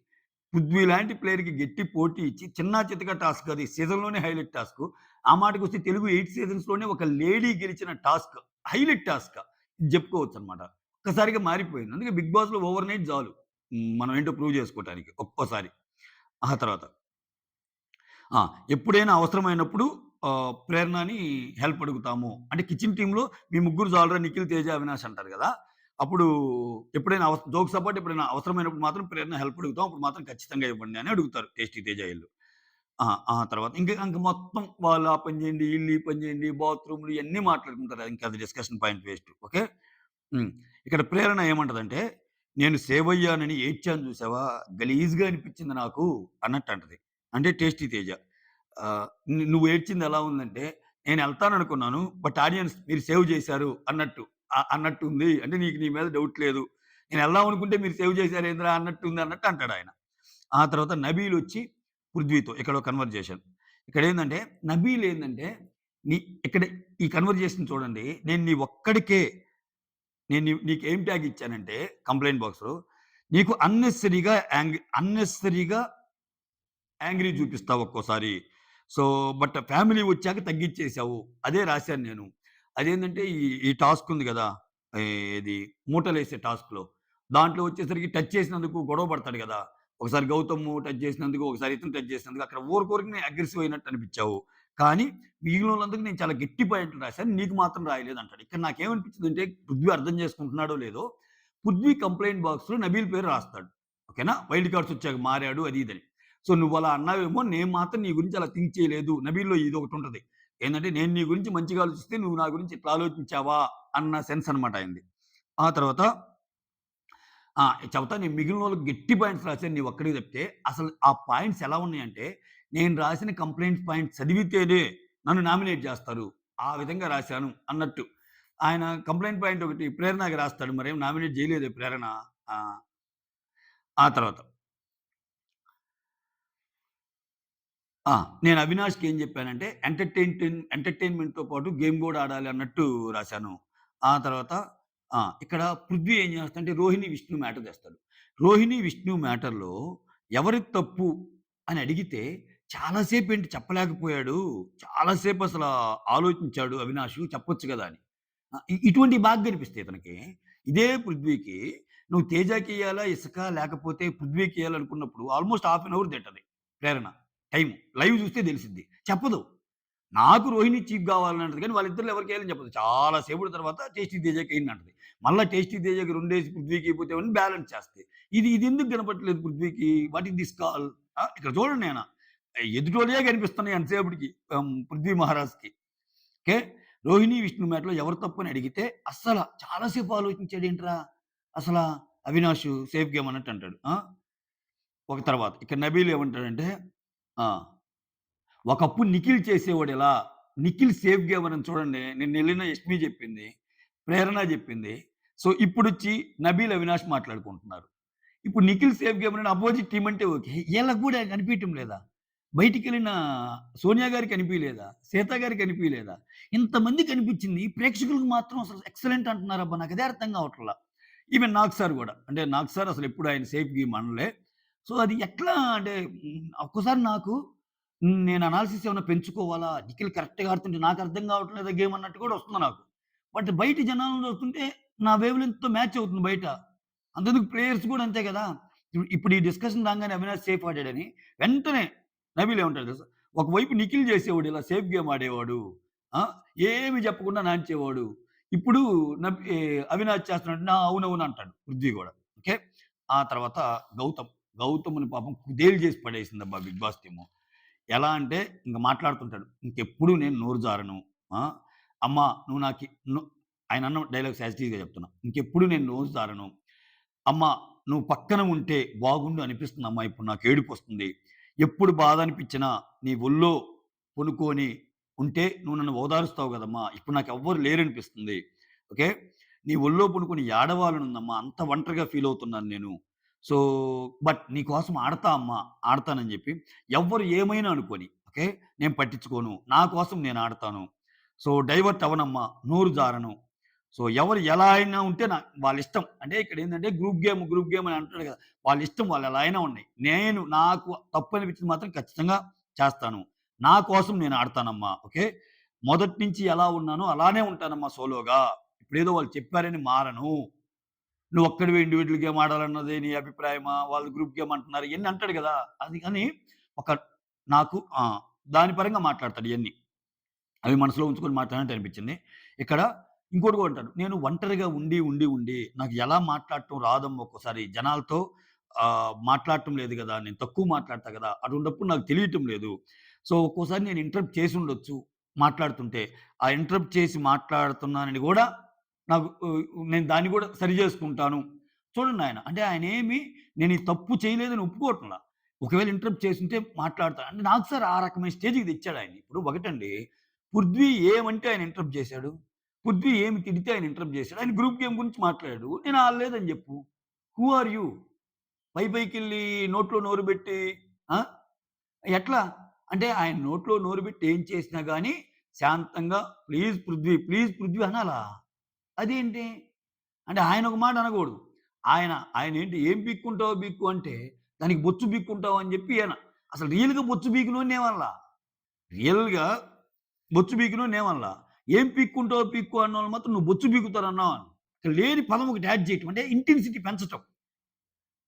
పృథ్వీ లాంటి ప్లేయర్‌కి గట్టి పోటీ ఇచ్చి, చిన్నా చితకా టాస్క్ అది సీజన్‌లోనే హైలైట్ టాస్కు. ఆ మాటకొస్తే తెలుగు 8 సీజన్స్‌లోనే ఒక లేడీ గెలిచిన టాస్క్. Highlight task. ఇది చెప్పుకోవచ్చనమాట. ఒక్కసారిగా మారిపోయింది. అందుకే 'బిగ్ బాస్‌లో' ఓవర్ నైట్ చాలు. మనం ఏంటో ప్రూవ్ చేసుకోవటానికి ఒక్కోసారి. ఆ తర్వాత ఆ! ఎప్పుడైనా అవసరమైనప్పుడు ప్రేరణని హెల్ప్ అడుగుతాము. అంటే కిచెన్ టీమ్‌లో మీ ముగ్గురు చాలురా నిఖిల్, తేజ, అవినాష్ అంటారు గదా! అప్పుడు ఎప్పుడైనా జోక్స్ అపార్ట్ ఎప్పుడైనా అవసరమైనప్పుడు మాత్రం ప్రేరణ హెల్ప్ అడుగుతాం. అప్పుడు మాత్రం ఖచ్చితంగా ఇవ్వండి అని అడుగుతారు టేస్టీ తేజ ఈళ్ళు. ఆ! ఆ తర్వాత ఇంక మొత్తం వాళ్ళు ఆ పని చేయండి, ఈళ్ళు ఈ పని చేయండి, బాత్రూమ్‌లు ఇయన్నీ మాట్లాడుకుంటారు. ఇంక అది డిస్కషన్ పాయింట్ వేస్ట్. ఓకే. హ్మ్. ఇక్కడ ప్రేరణ ఏమంటదంటే, "నేను సేవయ్యానని ఏడ్చాను చూసావా? గలీజ్‌గా అనిపించింది నాకు" అన్నట్టంటది. అంటే టేస్టీ తేజ. నువ్వు ఏడ్చింది ఎలా ఉందంటే, నేనెళ్తాననుకున్నాను. బట్ ఆడియన్స్ మీరు సేవ్ చేశారు అన్నట్టు. అన్నట్టుంది. అంటే నీకు నీ మీద డౌట్ లేదు. నేనెళ్దాం అనుకుంటే మీరు సేవ్ చేశారేందిరా అన్నట్టుంది అన్నట్టు అంటాడాయన. ఆ తర్వాత నబీలొచ్చి పృథ్వీతో ఇక్కడో కన్వర్జేషన్. ఇక్కడేందంటే, నబీల్ ఏందంటే, నీ ఇక్కడ ఈ కన్వర్జేషన్ చూడండి. నేను నీ ఒక్కడికే నీకేం ట్యాగ్ ఇచ్చానంటే కంప్లెయింట్ బాక్స్‌లో, నీకు అన్నెసెసరీగా యాంగ్రీ చూపిస్తావు ఒక్కోసారి. సో, బట్ ఫ్యామిలీ వచ్చాక తగ్గిచ్చేసావు. అదే రాశాను నేను. అదేంటంటే ఈ టాస్క్ ఉంది గదా! ఏది మూటలేసే టాస్క్‌లో. దాంట్లో వచ్చేసరికి టచ్ చేసినందుకు గొడవ పడతాడు గదా! ఒకసారి గౌతమ్ టచ్ చేసినందుకు, ఒకసారి ఇతను టచ్ చేసినందుకు అక్కడ ఊరికే అగ్రెసివ్ అయినట్టు అనిపిచ్చావు. కానీ మిగిలినోళ్ళందరికి నేను చాలా గట్టి పాయింట్లు రాశాను. నీకు మాత్రం రాయలేదంటాడు. ఇక్కడ నాకేమనిపించిందంటే పృథ్వీ అర్థం చేసుకుంటున్నాడో లేదో, పృథ్వీ కంప్లెయింట్ బాక్స్‌లో నబీల్ పేరు రాస్తాడు. ఓకేనా? వైల్డ్ కార్డ్స్ వచ్చాక మారాడు అది ఇదని. సో, నువ్వలా అన్నావేమో నేను మాత్రం నీ గురించి అలా థింక్ చేయలేదు. నబీల్‌లో ఇదొకటుంటది. ఏందంటే నేను నీ గురించి మంచిగా ఆలోచిస్తే నువ్వు నా గురించి ఇట్లా ఆలోచించావా అన్న సెన్స్ అనమాట ఆయనది. ఆ తర్వాత ఆ! చెబుతా నేను మిగిలినోళ్ళకి గట్టి పాయింట్స్ రాసాను నీవొక్కడికి తప్పితే. అసలు ఆ పాయింట్స్ ఎలా ఉన్నాయంటే, నేను రాసిన కంప్లెయింట్స్ పాయింట్స్ చదివితేనే నన్ను నామినేట్ జేస్తారు. ఆ విధంగా రాశాను అన్నట్టు. ఆయన కంప్లెయింట్ పాయింట్ ఒకటి ప్రేరణకి రాస్తాడు. మరేం నామినేట్ జేయలేదే ప్రేరణ. ఆ! ఆ తర్వాత ఆ! నేను అవినాష్‌కి ఏం జెప్పానంటే ఎంటర్‌టైన్‌మెంట్‌తో పాటు గేమ్ గూడా ఆడాలి అన్నట్టు రాశాను. ఆ తర్వాత ఇక్కడ పృథ్వీ ఏం జేస్తాడంటే రోహిణి, విష్ణు మ్యాటర్ తెస్తాడు. రోహిణి, విష్ణు మ్యాటర్‌లో ఎవరిది తప్పు అని అడిగితే చాలా సేపేంటి చెప్పలేకపోయాడు. చాలా సేపసలా ఆలోచించాడు అవినాషు చెప్పొచ్చు గదా! అని. ఇటువంటివి బాగా కనిపిస్తాయి ఇతనికి. ఇదే పృథ్వీకి నువ్వు తేజకియ్యాలా ఇసక లేకపోతే పృథ్వీకియ్యాలనుకున్నప్పుడు ఆల్‌మోస్ట్ హాఫ్ ఎన్ అవర్ తింటది ప్రేరణ టైము. లైవ్ చూస్తే తెలిసిద్ది. చెప్పదు. నాకు రోహిణి చీఫ్ కావాలనంటది కానీ వాళ్ళిద్దరిలో ఎవరికేయాలని చెప్పదు. చాలా సేపటి తర్వాత టేస్టీ తేజకేయండి అంటది. మళ్ళా టేస్టీ తేజకి రెండేసి పృథ్వీకి ఇయ్యపోతేమని బ్యాలెన్స్ చేస్తది. ఇది ఎందుకు కనపడట్లేదు పృథ్వీకి? What is this call? ఇక్కడ చూడండి ఆయన ఎదుటోళ్ళే కనిపిస్తున్నాయి ఎంతసేపటికి పృథ్వీ మహారాజ్‌కి. ఓకే. రోహిణి, విష్ణు మ్యాట్‌లో ఎవరు తప్పు అని అడిగితే అస్సల చాలా సేపు ఆలోచించాడేంట్రా అసల అవినాషు సేఫ్ గేమ్ అన్నట్టు అంటాడు. ఒక తర్వాత ఇక్కడ నబీల్ ఏమంటాడంటే ఆ! ఒకప్పుడు నిఖిల్ చేసేవాడిలా. నిఖిల్ సేఫ్ గేమర్ అని చూడండి. నిన్నెళ్ళిన యష్మి చెప్పింది. ప్రేరణ చెప్పింది. సో, ఇప్పుడొచ్చి నబీల్, అవినాష్ మాట్లాడుకుంటున్నారు. ఇప్పుడు నిఖిల్ సేఫ్ గేమర్ అని అపోజిట్ టీమ్ అంటే ఓకే. ఈళ్ళకి గూడా కనిపియటం లేదా? బయటికెళ్ళిన సోనియా గారికి కనిపియలేదా? సీత గారికి కనిపియలేదా? ఇంతమంది కనిపిచ్చింది. ప్రేక్షకులకు మాత్రం అసలు ఎక్సలెంట్ అంటున్నారబ్బా! నాకదే అర్థం కావట్ల. ఈవెన్ నాగ్ సార్ గూడా. అంటే నాగ్ సార్ అసలెప్పుడు ఆయన సేఫ్ గేమ్ అనలే. సో, అది ఎట్లా అంటే ఒక్కోసారి నాకు నేను అనాలిసిస్ ఏమన్నా పెంచుకోవాలా? నిఖిల్ కరెక్ట్‌గా ఆడుతుంటే నాకు అర్థం కావట్లేదా గేమ్ అన్నట్టు కూడా వస్తుంది నాకు. బట్ బయట జనాలను చూస్తుంటే నా వేవ్ లెంగ్త్‌తో మ్యాచ్ అవుతుంది బయట. అంతెందుకు ప్లేయర్స్ కూడా అంతే కదా! ఇప్పుడు ఈ డిస్కషన్ రాంగానే అవినాష్ సేఫ్ ఆడాడని వెంటనే నబీల్ ఏమంటాడు తెలుసా? ఒకవైపు నిఖిల్ చేసేవాడు ఇలా సేఫ్ గేమ్ ఆడేవాడు. ఆ! ఏమి చెప్పకుండా నాంచేవాడు. ఇప్పుడు అవినాష్ చేస్తున్నాడంటే అవునవును అంటాడు పృథ్వీ గూడా. ఓకే. ఆ తర్వాత గౌతమ్. గౌతమ్‌ని పాపం కుదేలు చేసి పడేసిందబ్బా బిగ్ బాస్ టీము. ఎలా అంటే ఇంక మాట్లాడుతుంటాడు. ఇంకెప్పుడు నేను నోరు జారను. ఆ! అమ్మ నువ్వు నాకి ను ఆయన అన్న డైలాగ్స్ యాజ్ ఇట్ ఈజ్‌గా చెప్తున్నా. ఇంకెప్పుడు నేను నోరు జారను. అమ్మ నువ్వు పక్కన ఉంటే బాగుండు అనిపిస్తుందమ్మా ఇప్పుడు నాకు ఏడుపొస్తుంది. ఎప్పుడు బాధ అనిపించినా నీ ఒళ్ళో పనుకొని ఉంటే నువ్వు నన్ను ఓదారుస్తావు గదమ్మా! ఇప్పుడు నాకెవ్వరు లేరనిపిస్తుంది. ఓకే. నీ ఒళ్ళో పనుకొని ఏడవాలనుందమ్మా! అంత ఒంటరిగా ఫీల్ అవుతున్నాను నేను. సో, బట్ నీ కోసం ఆడతా అమ్మా! ఆడతానని జెప్పి ఎవ్వరు ఏమైనా అనుకోని. ఓకే. నేను పట్టించుకోను. నా కోసం నేను ఆడతాను. సో, డైవర్ట్ అవ్వనమ్మా! నోరు జారను. సో, ఎవరు ఎలా అయినా ఉంటే వాళ్ళిష్టం. అంటే ఇక్కడేందంటే గ్రూప్ గేమ్ అని అంటాడు గదా! వాళ్ళిష్టం వాళ్ళు ఎలా అయినా ఉన్నాయి. నాకు తప్పనిపించింది మాత్రం ఖచ్చితంగా చేస్తాను. నా కోసం నేను ఆడతానమ్మా. ఓకే. మొదటి నుంచి ఎలా ఉన్నానో అలానే ఉంటానమ్మా సోలోగా. ఇప్పుడేదో వాళ్ళు చెప్పారని మారను. నువ్వొక్కడివే ఇండివిడ్యువల్ గేమ్ ఆడాలన్నదే నీ అభిప్రాయమా? వాళ్ళు గ్రూప్ గేమ్ అంటున్నారు. ఇయన్నీ అంటాడు గదా! అది కానీ ఒక నాకు దాని పరంగా మాట్లాడతాడు ఇయన్నీ. అవి మనసులో ఉంచుకొని మాట్లాడినట్టు అనిపించింది. ఇక్కడ ఇంకోటి కూడా అంటాడు. నేను ఒంటరిగా ఉండి నాకు ఎలా మాట్లాడటం రాదమ్మా ఒక్కోసారి జనాలతో మాట్లాడటం లేదు గదా! నేను తక్కువ మాట్లాడతా గదా! అటువంటప్పుడు నాకు తెలియటం లేదు. సో, ఒక్కోసారి నేను ఇంటరప్ట్ చేసుండొచ్చు మాట్లాడుతుంటే. ఆ ఇంటరప్ట్ చేసి మాట్లాడుతున్నానని గూడా నాకు నేను దాన్ని గూడా సరి జేసుకుంటాను. చూడండి ఆయన. అంటే ఆయనేమి నేను ఈ తప్పు చేయలేదని ఒప్పుకోవట్లా. ఒకవేళ ఇంటరప్ట్ చేసుంటే మాట్లాడతా. అంటే నాకు సార్ ఆ రకమైన స్టేజ్‌కి తెచ్చాడాయన్ని. ఇప్పుడు ఒకటండి పృథ్వీ ఏమంటే ఆయన ఇంటరప్ట్ చేశాడు. పృథ్వీ ఏమి తిడితే ఆయన ఇంటరప్ట్ చేశాడు. ఆయన గ్రూప్ గేమ్ గురించి మాట్లాడాడు. నేను ఆడలేదని జెప్పు. Who are you? పైకెళ్ళి నోట్లో నోరు బెట్టి ఆ! ఎట్లా? అంటే ఆయన నోట్లో నోరు బెట్టి ఏం చేసినా గాని శాంతంగా ప్లీజ్ పృథ్వీ అనాలా? అదేంటి? అంటే ఆయన ఒక మాట అనకూడదు. ఆయనేంటి ఏం పీక్కుంటావో పీక్కు అంటే, దానికి బొచ్చు పీక్కుంటావు అని జెప్పి ఈయన. అసలు రియల్‌గా బొచ్చు పీకినోడినేమనలా. రియల్‌గా బొచ్చు పీకినోడినేమనలా. ఏం పీక్కుంటావో పీక్కో అన్నోళ్ళు మాత్రం నువ్వు బొచ్చు పీకుతానన్నావని. ఇక్కడ లేని పదం ఒకటి యాడ్ చేయటం. అంటే ఇంటెన్సిటీ పెంచటం.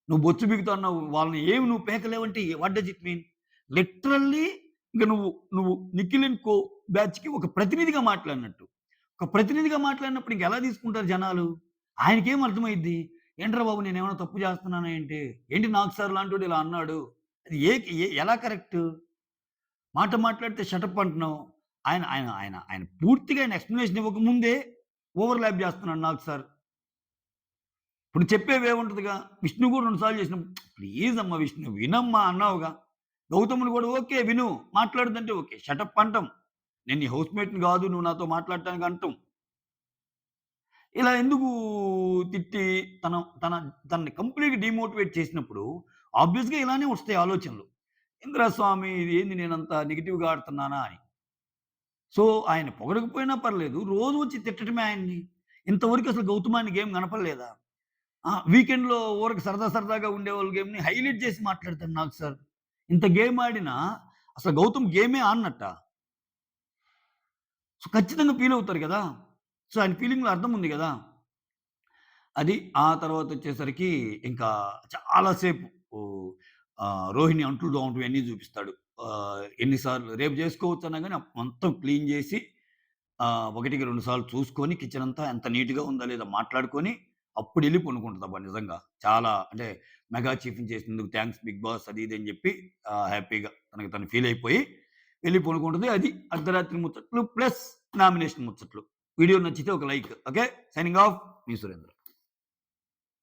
నువ్వు బొచ్చు పీకుతాన్నావు. వాళ్ళని ఏమి నువ్వు పీకలేవంటే what does it mean? Literally ఇంక నువ్వు 'నిఖిల్ అండ్ కో' బ్యాచ్‌కి ఒక ప్రతినిధిగా మాట్లాడినట్టు. ఒక ప్రతినిధిగా మాట్లాడినప్పుడు ఇంకెలా తీసుకుంటారు జనాలు? ఆయనకేం అర్థమైద్ది? ఏంట్రా బాబు నేనేమైనా తప్పు చేస్తున్నానా ఏంటి? ఏంటి నాగ్ సార్ లాంటోడు ఇలా అన్నాడు. అది ఎలా కరెక్టు? మాట మాట్లాడితే షటప్ అంటున్నావు. ఆయన ఆయన ఆయన ఆయన పూర్తిగా ఆయన ఎక్స్‌ప్లనేషన్ ఇవ్వకముందే ఓవర్‌లాప్ చేస్తున్నాడు నాగ్ సార్. ఇప్పుడు చెప్పే వే ఉంటదిగా. విష్ణు కూడా 2 సార్లు చేసినప్పుడు ప్లీజ్ అమ్మ విష్ణు వినమ్మా అన్నావుగా. గౌతమ్‌ని కూడా ఓకే. విను. మాట్లాడదంటే ఓకే. షటప్ అంటాం. నేను నీ హౌస్‌మేట్‌ని గాదు. నువ్వు నాతో మాట్లాడటానికి అంటాం. ఇలా ఎందుకు తిట్టి తన తన తనని కంప్లీట్‌గా డీమోటివేట్ చేసినప్పుడు ఆబ్వియస్‌గా ఇలానే వస్తాయి ఆలోచనలు. ఏందిరా స్వామి ఇది ఏంది నేనంత నెగెటివ్‌గా ఆడుతున్నానా అని. సో, ఆయన పొగడకపోయినా పర్లేదు. రోజు వచ్చి తిట్టడమే ఆయన్ని. ఇంతవరకు అసలు గౌతమాన్ని గేమ్ కనపడలేదా? వీకెండ్‌లో ఊరక సరదాగా ఉండేవాళ్ళ గేమ్‌ని హైలైట్ చేసి మాట్లాడతాడు నాకు సార్. ఇంత గేమ్ ఆడినా అసలు గౌతమ్ గేమే ఆడనట్టా? సో, ఖచ్చితంగా ఫీలవుతారు గదా! సో, ఆయన ఫీలింగ్‌లో అర్థం ఉంది గదా! అది. ఆ తర్వాతొచ్చేసరికి ఇంకా చాలా సేపు రోహిణి అంట్లు తోమటం ఇయన్నీ చూపిస్తాడు. ఎన్ని సార్లు రేపు జేసుకోవచ్చన్నా గాని మొత్తం క్లీన్ జేసి 1కి 2 సార్లు చూసుకొని కిచెనంతా ఎంత నీట్‌గా ఉందా లేదా మాట్లాడుకొని అప్పుడెళ్లి పనుకుంటదబ్బా నిజంగా. చాలా అంటే మెగా చీఫ్‌ని చేసినందుకు థాంక్స్ బిగ్ బాస్ అది ఇది అని జెప్పి హ్యాపీగా తనకి తను ఫీలయిపోయి వెళ్లి పనుకుంటది. అది అర్ధరాత్రి ముచ్చట్లు ప్లస్ నామినేషన్ ముచ్చట్లు. వీడియో నచ్చితే ఒక లైక్. ఓకే. Signing off. మీ సురేంద్ర.